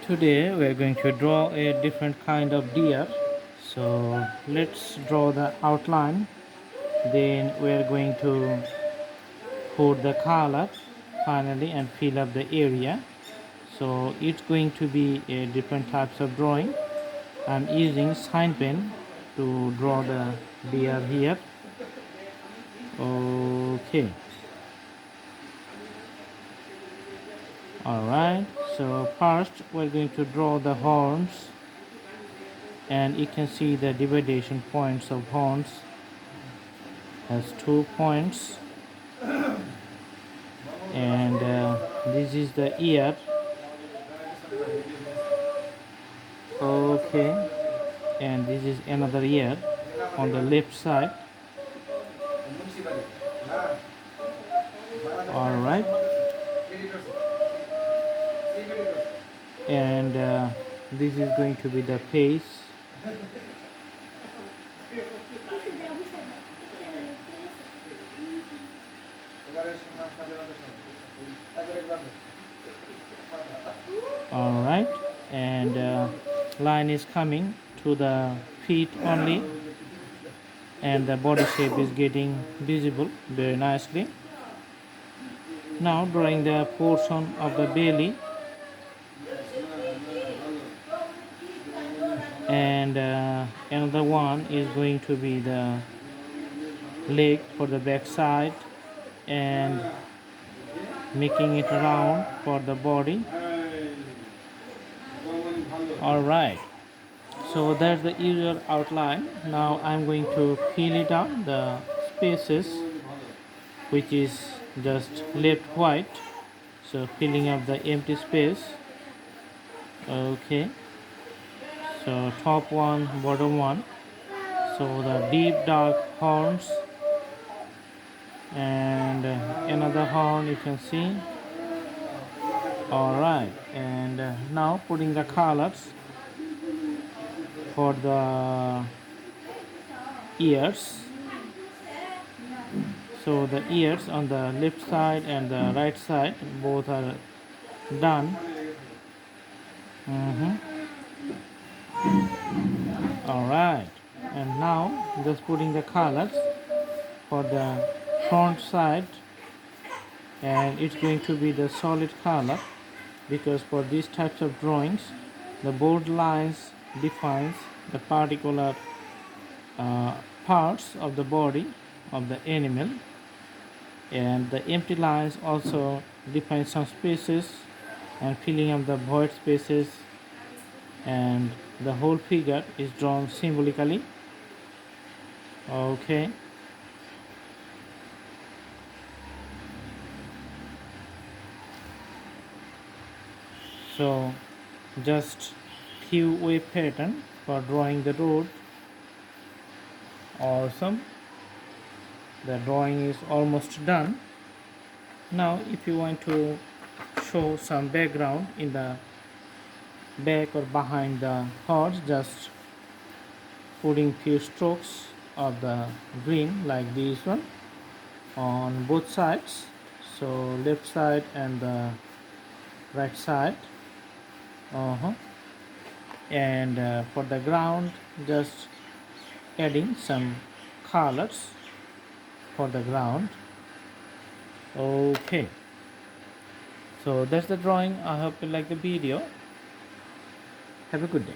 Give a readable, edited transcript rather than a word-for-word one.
Today we are going to draw a different kind of deer. So let's draw the outline. Then we are going to put the color finally and fill up the area. So it's going to be a different types of drawing. I'm using sign pen to draw the deer here. Okay. Alright, so first we're going to draw the horns, and you can see the dividation points of horns has 2 points, and this is the ear. Okay, and this is another ear on the left side. Alright, and this is going to be the face. Alright, and line is coming to the feet only, and the body shape is getting visible very nicely. Now drawing the portion of the belly, and another one is going to be the leg for the back side, and making it round for the body. Alright, so that's the usual outline. Now I'm going to fill it up the spaces which is just left white, so filling up the empty space. Okay, so top one, bottom one, so the deep dark horns, and another horn you can see. Alright, and now putting the colors for the ears. So the ears on the left side and the right side both are done. Alright, and now just putting the colors for the front side, and it's going to be the solid color, because for these types of drawings the bold lines defines the particular parts of the body of the animal, and the empty lines also define some spaces and filling up the void spaces, and the whole figure is drawn symbolically. Okay, so just few wave pattern for drawing the road. Awesome, the drawing is almost done. Now if you want to show some background in the back or behind the horse, just putting few strokes of the green like this one on both sides, so left side and the right side. And for the ground, just adding some colors for the ground. Okay, so that's the drawing. I hope you like the video. Have a good day.